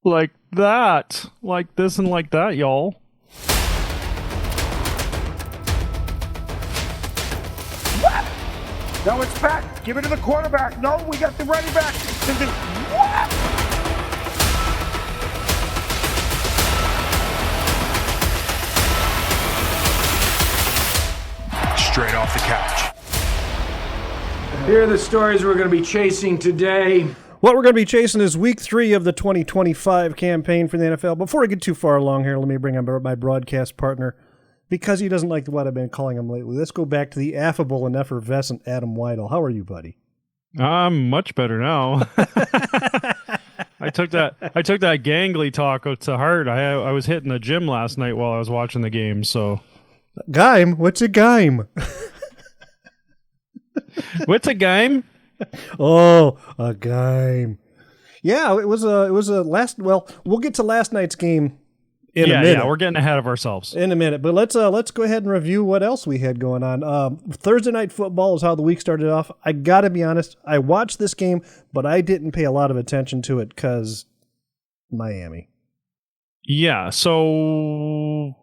Like that. Like this and like that, y'all. No, it's back. Give it to the quarterback. No, we got the running back. Straight off the couch. Here are the stories we're going to be chasing today. What we're going to be chasing is week 3 of the 2025 campaign for the NFL. Before I get too far along here, let me bring on my broadcast partner, because he doesn't like what I've been calling him lately. Let's go back to the affable and effervescent Adam Weidel. How are you, buddy? I'm much better now. I took that gangly talk to heart. I was hitting the gym last night while I was watching the game. So, Gime? What's a gime? what's a game? Oh, a game. Yeah, it was a last. Well, we'll get to last night's game in a minute. Yeah, we're getting ahead of ourselves in a minute. But let's go ahead and review what else we had going on. Thursday night football is how the week started off. I got to be honest, I watched this game, but I didn't pay a lot of attention to it because Miami. Yeah, so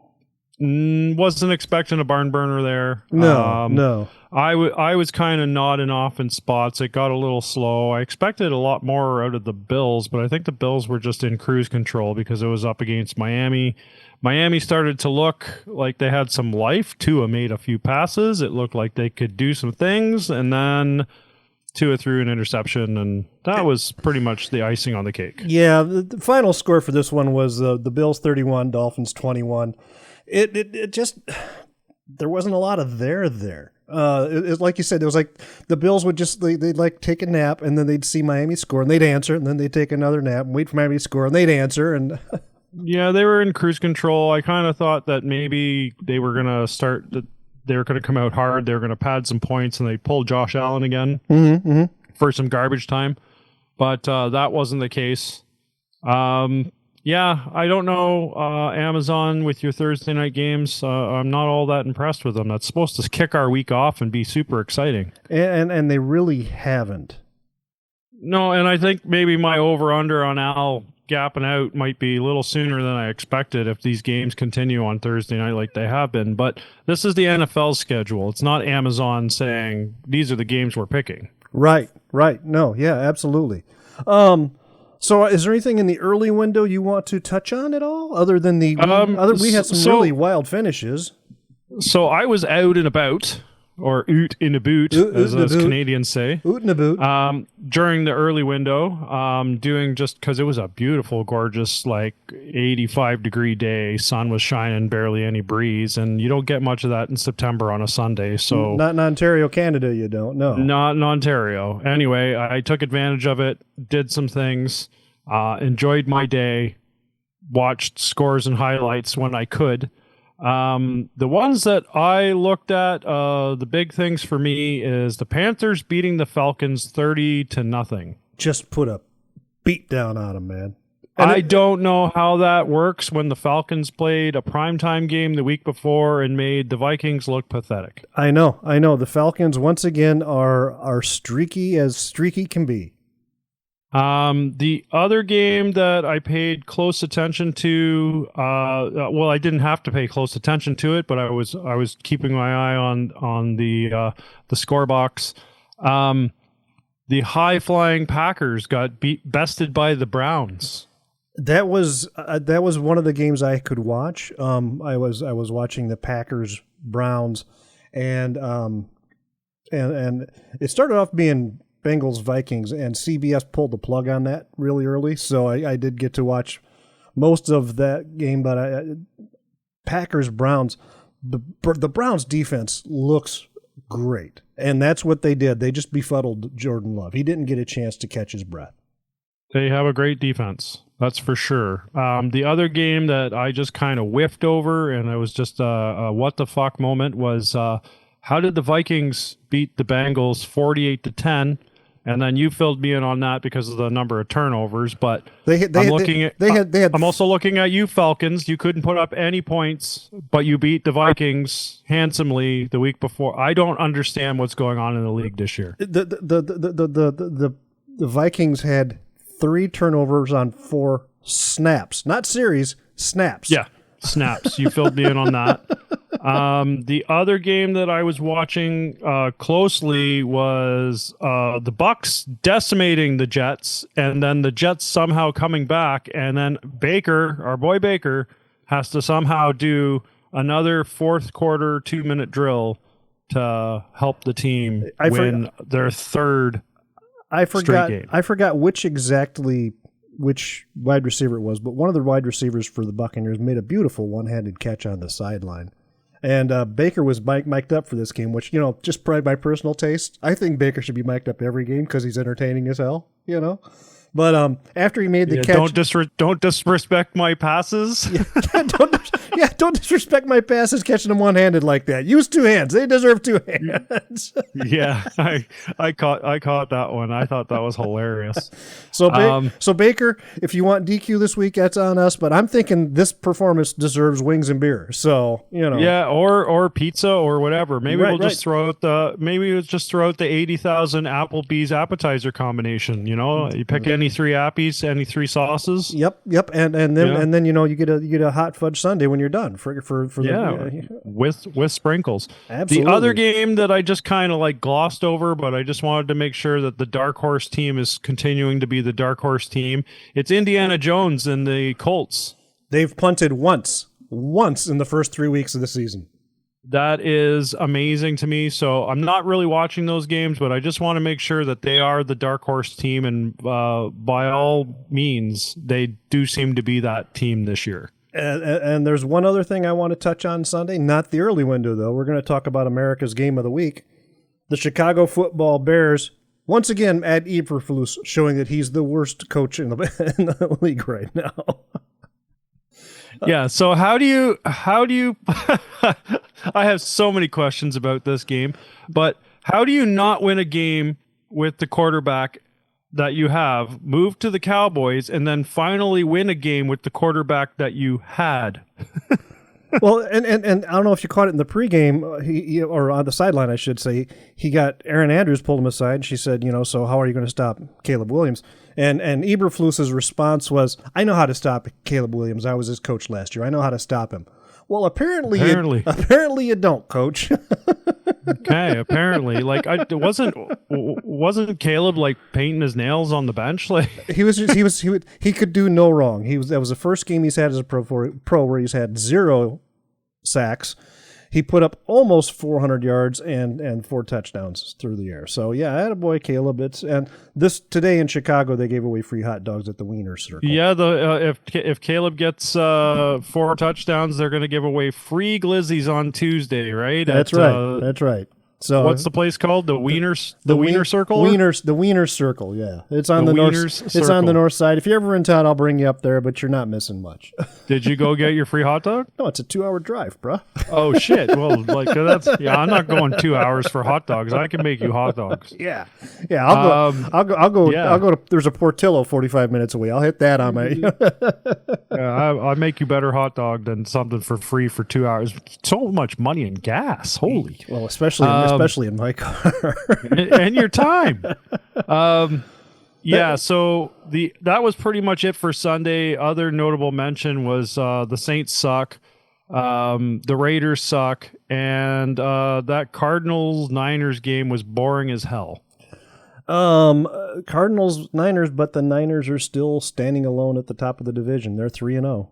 wasn't expecting a barn burner there. No. I was kind of nodding off in spots. It got a little slow. I expected a lot more out of the Bills, but I think the Bills were just in cruise control because it was up against Miami. Miami started to look like they had some life. Tua made a few passes. It looked like they could do some things, and then Tua threw an interception, and that was pretty much the icing on the cake. Yeah, the final score for this one was the Bills 31, Dolphins 21. It just, there wasn't a lot of there. It, like you said, it was like the Bills would just, they'd like take a nap, and then they'd see Miami score, and they'd answer, and then they'd take another nap and wait for Miami to score, and they'd answer. And yeah, they were in cruise control. I kind of thought that maybe they were going to they were going to come out hard. They were going to pad some points, and they pulled Josh Allen again for some garbage time. But that wasn't the case. Yeah, I don't know, Amazon, with your Thursday night games. I'm not all that impressed with them. That's supposed to kick our week off and be super exciting. And they really haven't. No, and I think maybe my over-under on Al gapping out might be a little sooner than I expected if these games continue on Thursday night like they have been. But this is the NFL schedule. It's not Amazon saying these are the games we're picking. Right. No, yeah, absolutely. So is there anything in the early window you want to touch on at all, other than we had some really wild finishes? So I was out and about, or oot in a boot, as Canadians say. Oot in a boot. During the early window, doing, just because it was a beautiful, gorgeous, like 85-degree day. Sun was shining, barely any breeze, and you don't get much of that in September on a Sunday. So not in Ontario, Canada, you don't. No, not in Ontario. Anyway, I took advantage of it, did some things, enjoyed my day, watched scores and highlights when I could. The ones that I looked at, the big things for me is the Panthers beating the Falcons 30-0. Just put a beat down on them, man. I don't know how that works when the Falcons played a primetime game the week before and made the Vikings look pathetic. I know. The Falcons, once again, are streaky as streaky can be. The other game that I paid close attention to, well, I didn't have to pay close attention to it, but I was keeping my eye on the score box. The high-flying Packers got bested by the Browns. That was one of the games I could watch. I was watching the Packers Browns, and it started off being Bengals Vikings, and CBS pulled the plug on that really early, so I did get to watch most of that game. But Packers Browns, the Browns defense looks great, and that's what they did. They just befuddled Jordan Love. He didn't get a chance to catch his breath. They have a great defense, that's for sure. The other game that I just kind of whiffed over, and it was just a what the fuck moment, was how did the Vikings beat the Bengals 48-10? And then you filled me in on that because of the number of turnovers. But I'm also looking at you, Falcons. You couldn't put up any points, but you beat the Vikings handsomely the week before. I don't understand what's going on in the league this year. The Vikings had 3 turnovers on 4 snaps, not series, snaps. Yeah, snaps. You filled me in on that. The other game that I was watching closely was the Bucks decimating the Jets, and then the Jets somehow coming back, and then Baker, our boy Baker, has to somehow do another fourth quarter 2-minute drill to help the team win their third straight game. I forgot which wide receiver it was, but one of the wide receivers for the Buccaneers made a beautiful one-handed catch on the sideline. And Baker was mic'd up for this game, which, just by my personal taste, I think Baker should be mic'd up every game because he's entertaining as hell, But after he made the catch... Don't disrespect my passes. Don't disrespect my passes catching them one-handed like that. Use two hands. They deserve two hands. Yeah, I caught that one. I thought that was hilarious. So Baker, if you want DQ this week, that's on us. But I'm thinking this performance deserves wings and beer. So Yeah, or pizza or whatever. Maybe we'll just throw out the 80,000 Applebee's appetizer combination. You pick any three appies, any three sauces. Yep, and then you get a hot fudge sundae when you're done with sprinkles. Absolutely. The other game that I just kind of glossed over, but I just wanted to make sure that the dark horse team is continuing to be the dark horse team. It's Indiana Jones and the Colts. They've punted once in the first 3 weeks of the season. That is amazing to me. So I'm not really watching those games, but I just want to make sure that they are the dark horse team. And by all means, they do seem to be that team this year. And there's one other thing I want to touch on Sunday, not the early window, though. We're going to talk about America's Game of the Week. The Chicago Football Bears, once again, at Eberflus, showing that he's the worst coach in the league right now. Yeah, so how do you I have so many questions about this game, but how do you not win a game with the quarterback that you have, move to the Cowboys, and then finally win a game with the quarterback that you had? Well, and I don't know if you caught it in the pregame, or on the sideline, I should say. He got Aaron Andrews pulled him aside, and she said, so how are you going to stop Caleb Williams? And Eberflus's response was, I know how to stop Caleb Williams. I was his coach last year. I know how to stop him. Well, apparently you don't, Coach. Okay, apparently, wasn't Caleb painting his nails on the bench? He could do no wrong. That was the first game he's had as a pro where he's had 0 sacks. He put up almost 400 yards and 4 touchdowns through the air. So yeah, attaboy Caleb. Today in Chicago, they gave away free hot dogs at the Wiener Circle. Yeah, if Caleb gets 4 touchdowns, they're going to give away free glizzies on Tuesday, right? That's right. So what's the place called? The Wiener Circle? The Wiener Circle, yeah. It's on the north. It's on the north side. If you're ever in town, I'll bring you up there, but you're not missing much. Did you go get your free hot dog? No, it's a 2-hour drive, bro. Oh shit. Well, I'm not going 2 hours for hot dogs. I can make you hot dogs. Yeah. I'll go to there's a Portillo 45 minutes away. I'll hit that on my I make you better hot dog than something for free for 2 hours. So much money in gas. Holy. Well, especially in my car. and your time. So that was pretty much it for Sunday. Other notable mention was the Saints suck, the Raiders suck, and that Cardinals-Niners game was boring as hell. Cardinals-Niners, but the Niners are still standing alone at the top of the division. They're 3-0.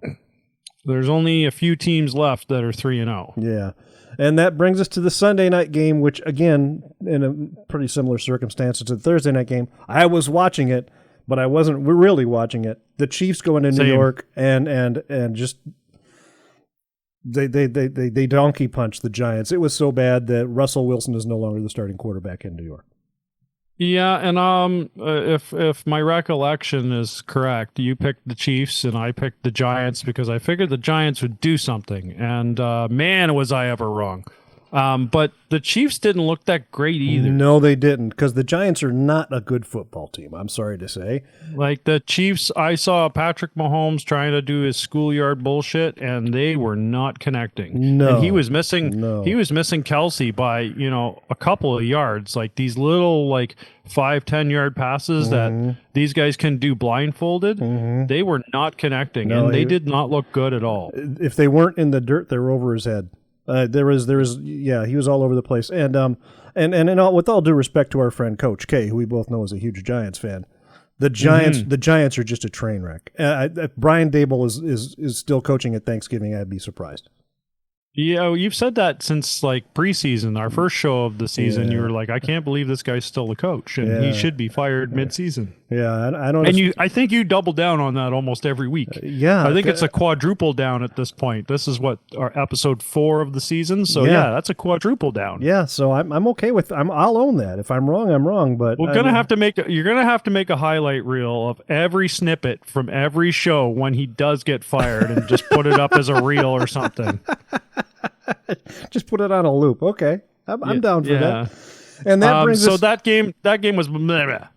There's only a few teams left that are 3-0. Yeah. And that brings us to the Sunday night game, which, again, in a pretty similar circumstances to the Thursday night game, I was watching it, but I wasn't really watching it. The Chiefs going to New York and just they donkey punched the Giants. It was so bad that Russell Wilson is no longer the starting quarterback in New York. Yeah, and if my recollection is correct, you picked the Chiefs and I picked the Giants because I figured the Giants would do something. And man, was I ever wrong. But the Chiefs didn't look that great either. No, they didn't, because the Giants are not a good football team, I'm sorry to say. Like the Chiefs, I saw Patrick Mahomes trying to do his schoolyard bullshit, and they were not connecting. No. And he was missing No. he was missing Kelsey by, a couple of yards. Like these little 5-10 yard passes that these guys can do blindfolded. They were not connecting, No, and they did not look good at all. If they weren't in the dirt, they were over his head. He was all over the place. And with all due respect to our friend Coach K, who we both know is a huge Giants fan, the Giants are just a train wreck. If Brian Dable is still coaching at Thanksgiving, I'd be surprised. Yeah, you've said that since preseason, our first show of the season. You were like, I can't believe this guy's still the coach, and he should be fired mid-season. Yeah, I don't. And I think you double down on that almost every week. Yeah, I think it's a quadruple down at this point. This is our episode 4 of the season. So yeah, that's a quadruple down. Yeah, so I'm okay with. I'll own that. If I'm wrong, I'm wrong. But you're gonna have to make a highlight reel of every snippet from every show when he does get fired, and just put it up as a reel or something. Just put it on a loop. Okay, I'm down for that. And that brings so us. that game was that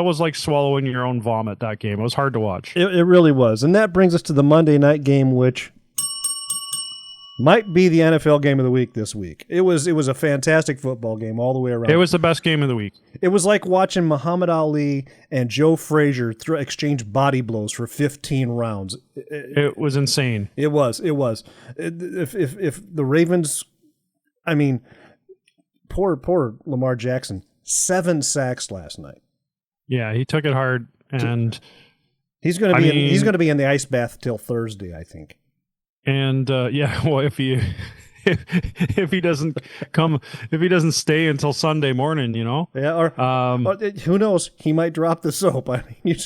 was like swallowing your own vomit. That game, it was hard to watch. It really was, and that brings us to the Monday night game, which might be the NFL game of the week this week. It was a fantastic football game all the way around. It was the best game of the week. It was like watching Muhammad Ali and Joe Frazier exchange body blows for 15 rounds. It was insane. It was. If the Ravens, I mean, poor Lamar Jackson, 7 sacks last night. Yeah, he took it hard, and he's going to be in the ice bath till Thursday, I think. And well, if he doesn't stay until Sunday morning, Yeah, or who knows? He might drop the soap. I mean,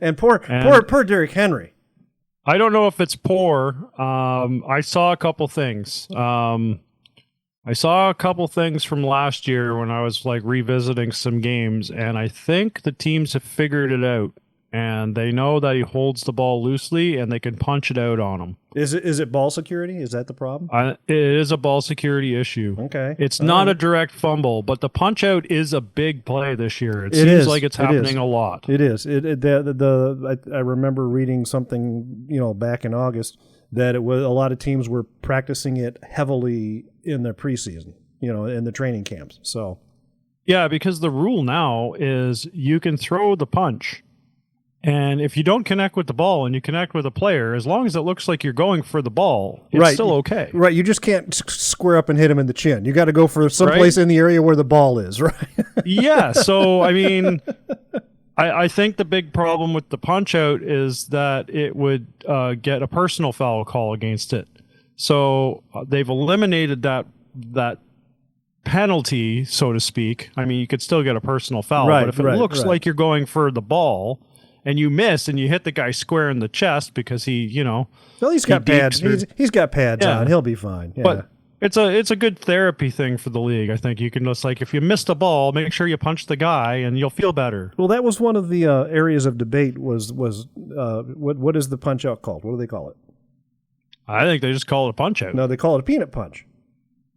and poor Derrick Henry. I don't know if it's poor. I saw a couple things. From last year when I was revisiting some games, and I think the teams have figured it out. And they know that he holds the ball loosely, and they can punch it out on him. Is it ball security? Is that the problem? It is a ball security issue. Okay. It's not a direct fumble, but the punch out is a big play this year. It seems like it's happening a lot. It is. I remember reading something back in August that a lot of teams were practicing it heavily in the preseason, in the training camps. So. Yeah, because the rule now is you can throw the punch. And if you don't connect with the ball and you connect with a player, as long as it looks like you're going for the ball, it's still okay. Right. You just can't square up and hit him in the chin. You got to go for someplace in the area where the ball is, right? Yeah. So, I mean, I think the big problem with the punch out is that it would get a personal foul call against it. So they've eliminated that penalty, so to speak. I mean, you could still get a personal foul, but if it looks like you're going for the ball, and you miss and you hit the guy square in the chest because he, well, he's got pads. He's got pads on. He'll be fine. Yeah. But it's a good therapy thing for the league. I think you can just if you miss the ball, make sure you punch the guy and you'll feel better. Well, that was one of the areas of debate was what is the punch out called? What do they call it? I think they just call it a punch out. No, they call it a peanut punch.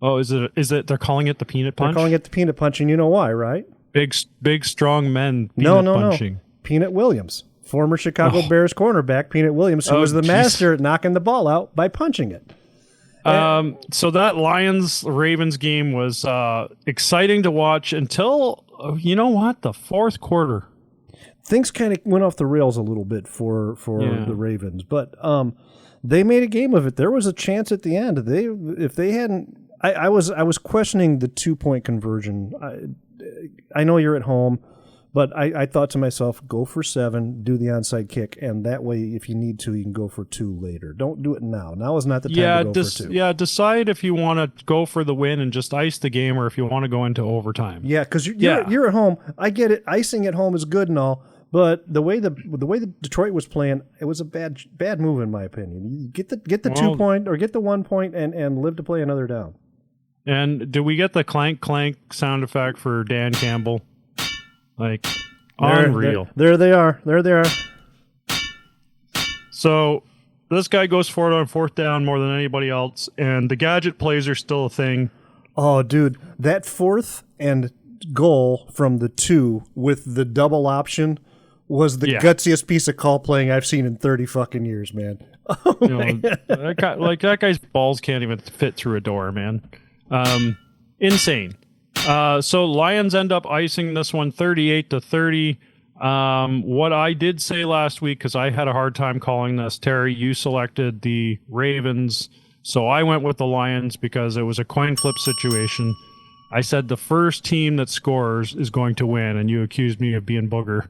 Oh, is it? They're calling it the peanut punch. They're calling it the peanut punch, and you know why, right? Big strong men. Punching. No. Peanut Williams, former Chicago Bears cornerback, Peanut Williams, who was the master at knocking the ball out by punching it. So that Lions-Ravens game was exciting to watch until, the fourth quarter. Things kind of went off the rails a little bit for the Ravens, but they made a game of it. There was a chance at the end. If they hadn't, I was questioning the 2-point conversion. I know you're at home. But I thought to myself, go for 7, do the onside kick, and that way, if you need to, you can go for 2 later. Don't do it now. Now is not the time to go for 2. Yeah, decide if you want to go for the win and just ice the game, or if you want to go into overtime. Yeah, because you're at home. I get it. Icing at home is good and all, but the way the Detroit was playing, it was a bad move in my opinion. You get the 2-point or get the 1 point and live to play another down. And do we get the clank clank sound effect for Dan Campbell? Unreal. There they are. So this guy goes for it on fourth down more than anybody else, and the gadget plays are still a thing. Oh, dude, that fourth and goal from the 2 with the double option was the gutsiest piece of call playing I've seen in 30 fucking years, man. Oh, man. That guy's balls can't even fit through a door, man. Insane. So Lions end up icing this one 38-30. What I did say last week, because I had a hard time calling this, Terry, you selected the Ravens, so I went with the Lions because it was a coin flip situation. I said the first team that scores is going to win, and you accused me of being booger.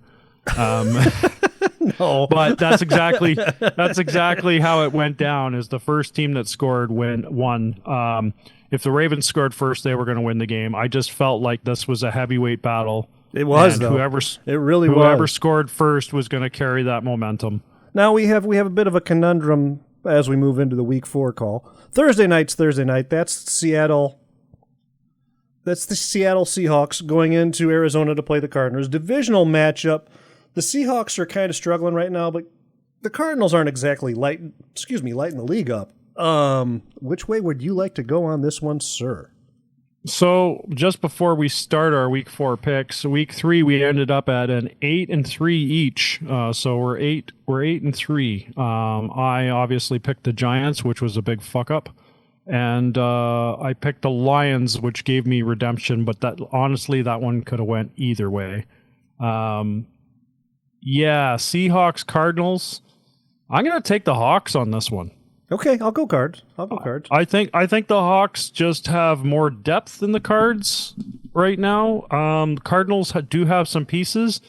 No, but that's exactly how it went down. Is the first team that scored won. If the Ravens scored first, they were going to win the game. I just felt like this was a heavyweight battle. It was, though. Whoever scored first was going to carry that momentum. Now we have a bit of a conundrum as we move into the Week 4 call. Thursday night. That's Seattle. That's the Seattle Seahawks going into Arizona to play the Cardinals. Divisional matchup. The Seahawks are kind of struggling right now, but the Cardinals aren't exactly lighting the league up. Which way would you like to go on this one, sir? So just before we start our Week 4 picks, Week 3 we ended up at an 8-3 each. So we're 8-3. I obviously picked the Giants, which was a big fuck up, and I picked the Lions, which gave me redemption. But that one could have went either way. Seahawks Cardinals. I'm gonna take the Hawks on this one. Okay, I'll go Cards. I think the Hawks just have more depth than the Cards right now. Cardinals do have some pieces,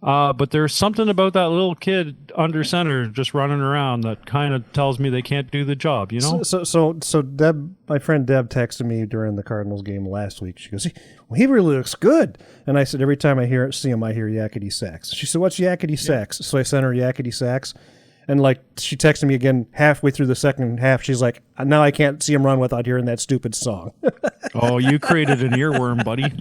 but there's something about that little kid under center just running around that kind of tells me they can't do the job. You know. So Deb, my friend Deb, texted me during the Cardinals game last week. She goes, "He really looks good," and I said, "Every time I see him, I hear yakety sax." She said, "What's yakety sax?" So I sent her yakety sax. And she texted me again halfway through the second half. She's like, "Now I can't see him run without hearing that stupid song." Oh, you created an earworm, buddy.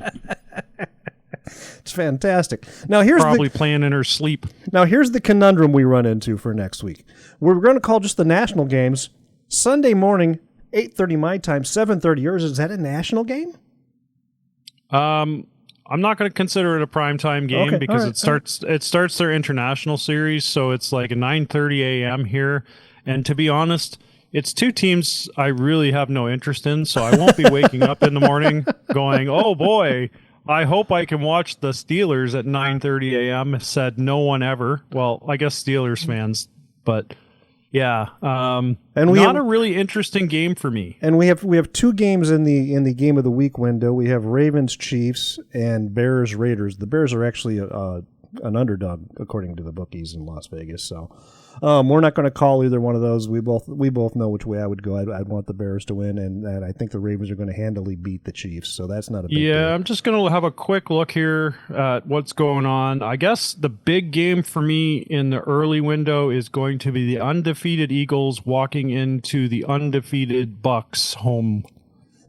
It's fantastic. Now here's probably playing in her sleep. Now here's the conundrum we run into for next week. We're going to call just the national games Sunday morning, 8:30 my time, 7:30 yours. Is that a national game? I'm not going to consider it a primetime game because it starts their international series, so it's like 9:30 a.m. here. And to be honest, it's two teams I really have no interest in, so I won't be waking up in the morning going, "Oh boy, I hope I can watch the Steelers at 9:30 a.m." Said no one ever. Well, I guess Steelers fans, but yeah, and not a really interesting game for me. And we have two games in the game of the week window. We have Ravens Chiefs and Bears Raiders. The Bears are actually an underdog according to the bookies in Las Vegas. So we're not going to call either one of those. We both know which way I would go. I'd want the Bears to win, and I think the Ravens are going to handily beat the Chiefs. So that's not a big deal. I'm just going to have a quick look here at what's going on. I guess the big game for me in the early window is going to be the undefeated Eagles walking into the undefeated Bucks home.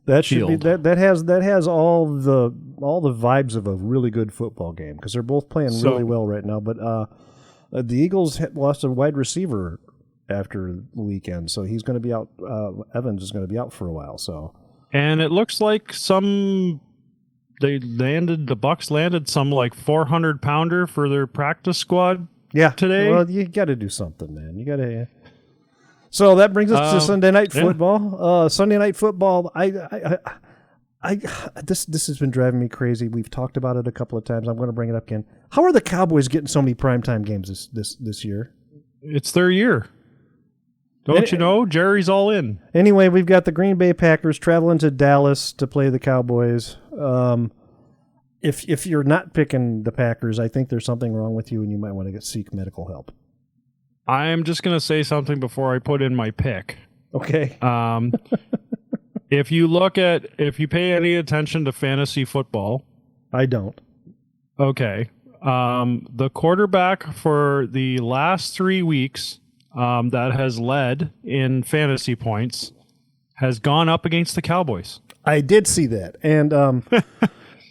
That should be that has all the vibes of a really good football game because they're both playing really well right now. But the Eagles lost a wide receiver after the weekend, so he's going to be out. Evans is going to be out for a while. So, and it looks like the Bucks landed some like 400-pounder for their practice squad. Today. Well, you got to do something, man. You got to. So that brings us to Sunday Night Football. Sunday Night Football. This has been driving me crazy. We've talked about it a couple of times. I'm going to bring it up again. How are the Cowboys getting so many primetime games this year? It's their year. Don't you know? Jerry's all in. Anyway, we've got the Green Bay Packers traveling to Dallas to play the Cowboys. If you're not picking the Packers, I think there's something wrong with you, and you might want to seek medical help. I'm just going to say something before I put in my pick. Okay. If you pay any attention to fantasy football. I don't. Okay. The quarterback for the last 3 weeks that has led in fantasy points has gone up against the Cowboys. I did see that. And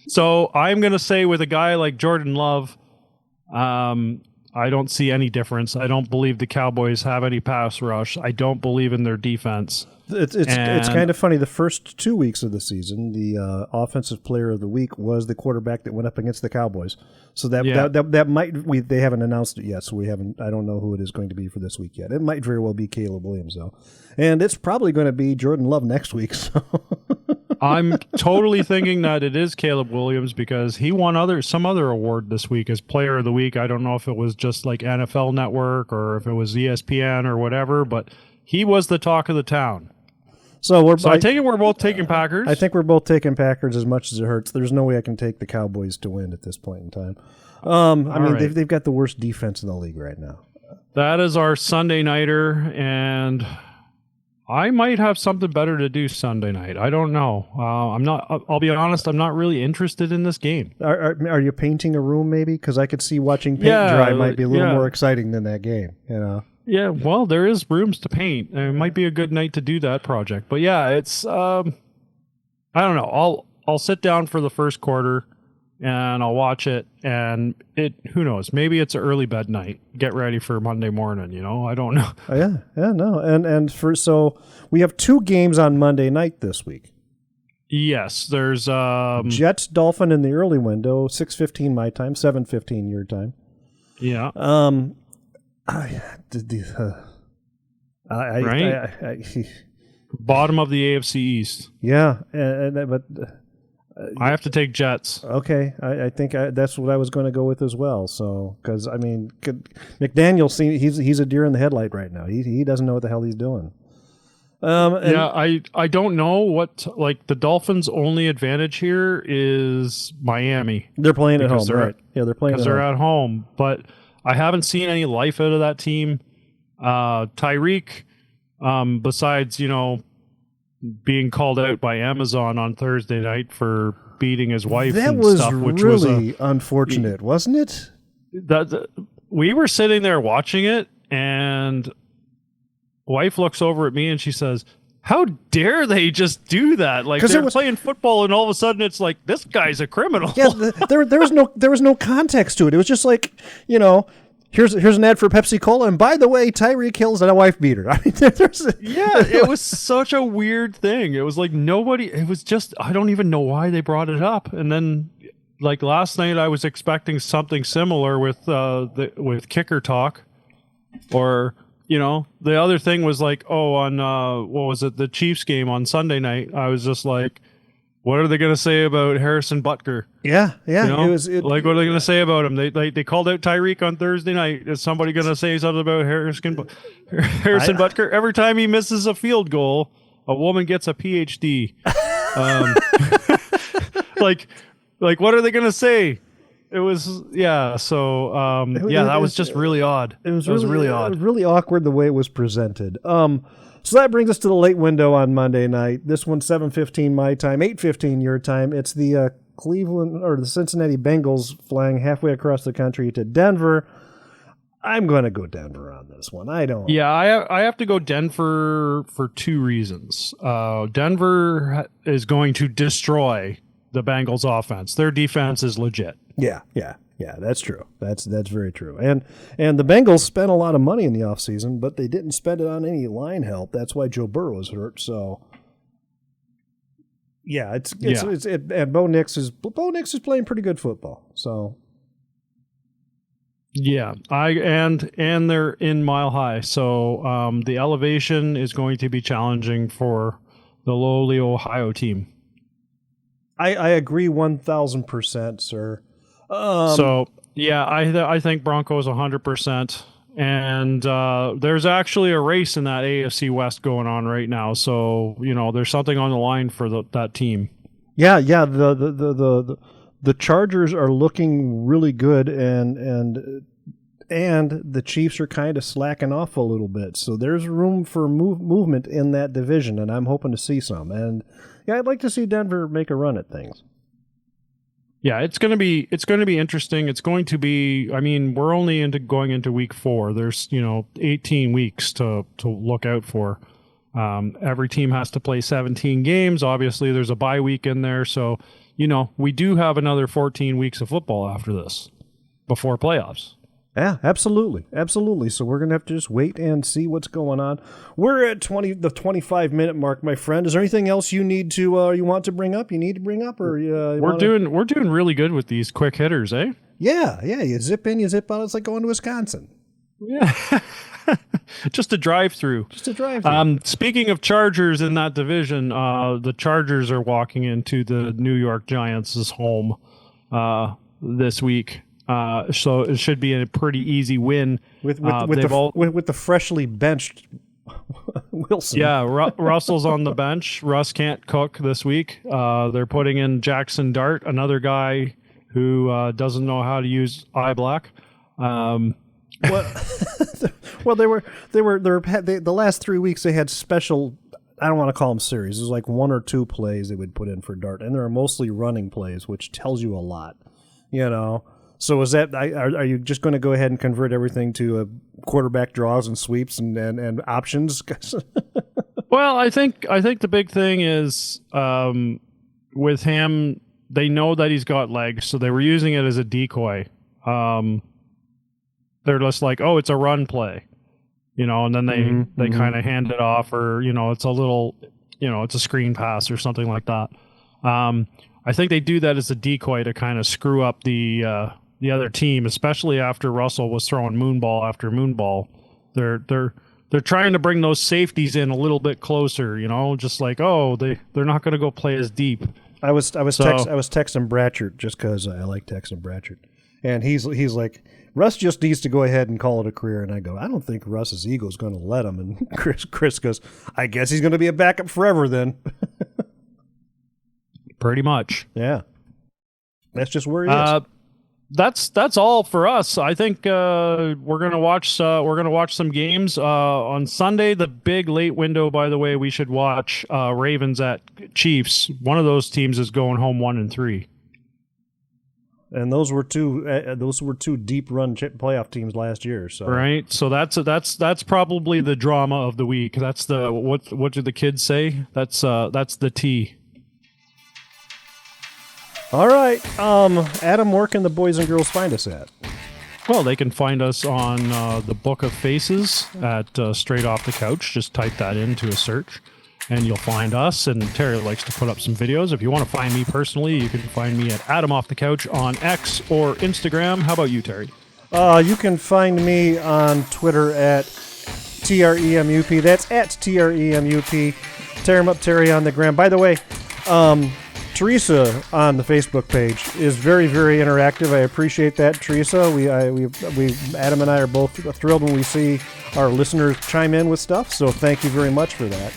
so I'm going to say with a guy like Jordan Love, I don't see any difference. I don't believe the Cowboys have any pass rush. I don't believe in their defense. It's kind of funny. The first 2 weeks of the season, the offensive player of the week was the quarterback that went up against the Cowboys. So that might they haven't announced it yet. So I don't know who it is going to be for this week yet. It might very well be Caleb Williams though, and it's probably going to be Jordan Love next week. So. I'm totally thinking that it is Caleb Williams because he won some other award this week as Player of the Week. I don't know if it was just like NFL Network or if it was ESPN or whatever, but he was the talk of the town. So I take it we're both taking Packers. I think we're both taking Packers as much as it hurts. There's no way I can take the Cowboys to win at this point in time. They've got the worst defense in the league right now. That is our Sunday nighter, and I might have something better to do Sunday night. I don't know. I'll be honest. I'm not really interested in this game. Are you painting a room maybe? Because I could see watching paint dry might be a little more exciting than that game. You know. Yeah. Well, there is rooms to paint. It might be a good night to do that project. But yeah, it's. I don't know. I'll sit down for the first quarter, and I'll watch it. And who knows? Maybe it's an early bed night. Get ready for Monday morning. I don't know. So we have 2 games on Monday night this week. Yes, there's Jets Dolphin in the early window, 6:15 my time, 7:15 your time. Yeah. Bottom of the AFC East. Yeah, but. I have to take Jets. Okay, I think that's what I was going to go with as well. So, because McDaniel, he's a deer in the headlight right now. He doesn't know what the hell he's doing. I don't know what the Dolphins' only advantage here is Miami. They're playing at home, right? Yeah, they're playing because they're at home. But I haven't seen any life out of that team. Tyreek, besides being called out by Amazon on Thursday night for beating his wife and stuff, which was really unfortunate, wasn't it? We were sitting there watching it, and wife looks over at me and she says, "How dare they just do that? Like they're playing football, and all of a sudden it's like this guy's a criminal." Yeah, there was no context to it. It was just like Here's an ad for Pepsi Cola, and by the way, Tyreek Hill's a wife beater. I mean, it was such a weird thing. It was like it was just, I don't even know why they brought it up. And then, like last night, I was expecting something similar with kicker talk, or the other thing was like, on what was it, the Chiefs game on Sunday night? I was just like, what are they going to say about Harrison Butker? Yeah. What are they going to say about him? They called out Tyreek on Thursday night. Is somebody going to say something about Harrison Butker? Every time he misses a field goal, a woman gets a PhD. What are they going to say? It was So that was just really odd. It was really odd. It was really awkward the way it was presented. So that brings us to the late window on Monday night. This one's 7:15 my time, 8:15 your time. It's the the Cincinnati Bengals flying halfway across the country to Denver. I'm going to go Denver on this one. Yeah, I have to go Denver for 2 reasons. Denver is going to destroy the Bengals offense. Their defense is legit. Yeah, that's true. That's very true. And the Bengals spent a lot of money in the offseason, but they didn't spend it on any line help. That's why Joe Burrow was hurt. So and Bo Nix is playing pretty good football. So yeah, and they're in Mile High. So the elevation is going to be challenging for the lowly Ohio team. I agree 1,000%, sir. I think Broncos 100%. And there's actually a race in that AFC West going on right now. So, there's something on the line for that team. Yeah. The Chargers are looking really good, and the Chiefs are kind of slacking off a little bit. So there's room for movement in that division, and I'm hoping to see some. And I'd like to see Denver make a run at things. Yeah, it's going to be interesting. It's going to be, we're only going into week 4. There's, 18 weeks to look out for. Every team has to play 17 games. Obviously, there's a bye week in there. So, we do have another 14 weeks of football after this before playoffs. Yeah, absolutely. So we're gonna have to just wait and see what's going on. We're at the 25-minute mark, my friend. Is there anything else you need to you want to bring up? You need to bring up, or we're doing really good with these quick hitters, eh? Yeah. You zip in, you zip out. It's like going to Wisconsin. Yeah. Just a drive-through. Speaking of Chargers in that division, the Chargers are walking into the New York Giants' home this week. So it should be a pretty easy win with the freshly benched Wilson. Yeah, Russell's on the bench. Russ can't cook this week. They're putting in Jackson Dart, another guy who doesn't know how to use iBlock. Well, the last 3 weeks they had special. I don't want to call them series. It was like 1 or 2 plays they would put in for Dart, and they're mostly running plays, which tells you a lot. So is that? Are you just going to go ahead and convert everything to quarterback draws and sweeps and options? Well, I think the big thing is with him, they know that he's got legs, so they were using it as a decoy. They're just like, oh, it's a run play, and then they kind of hand it off, or it's a little, it's a screen pass or something like that. I think they do that as a decoy to kind of screw up the other team, especially after Russell was throwing moonball after moonball. They're trying to bring those safeties in a little bit closer, just like, oh, they're not going to go play as deep. I was texting Bratchert just because I like texting Bratchert, and he's like, Russ just needs to go ahead and call it a career. And I go, I don't think Russ's ego is going to let him. And Chris goes, I guess he's going to be a backup forever then. Pretty much. Yeah. That's just where he is. That's all for us. I think we're gonna watch some games on Sunday. The big late window, by the way, we should watch Ravens at Chiefs. One of those teams is going home 1-3. And those were two deep run playoff teams last year. So right, so that's probably the drama of the week. That's the what did the kids say? That's the T. All right, Adam, where can the boys and girls find us at? Well, they can find us on the Book of Faces at Straight Off the Couch. Just type that into a search, and you'll find us. And Terry likes to put up some videos. If you want to find me personally, you can find me at Adam Off the Couch on X or Instagram. How about you, Terry? You can find me on Twitter at TREMUP. That's at TREMUP. Tear 'em up, Terry, on the gram. By the way, Teresa on the Facebook page is very, very interactive. I appreciate that, Teresa. We Adam and I are both thrilled when we see our listeners chime in with stuff. So thank you very much for that.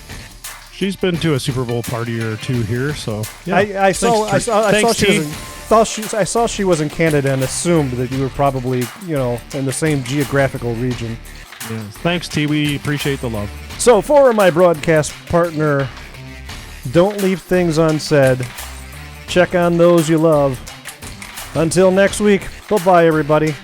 She's been to a Super Bowl party or two here, so yeah. I saw she was in Canada and assumed that you were probably in the same geographical region. Yes. Thanks, T. We appreciate the love. So for my broadcast partner, don't leave things unsaid. Check on those you love. Until next week, bye-bye, everybody.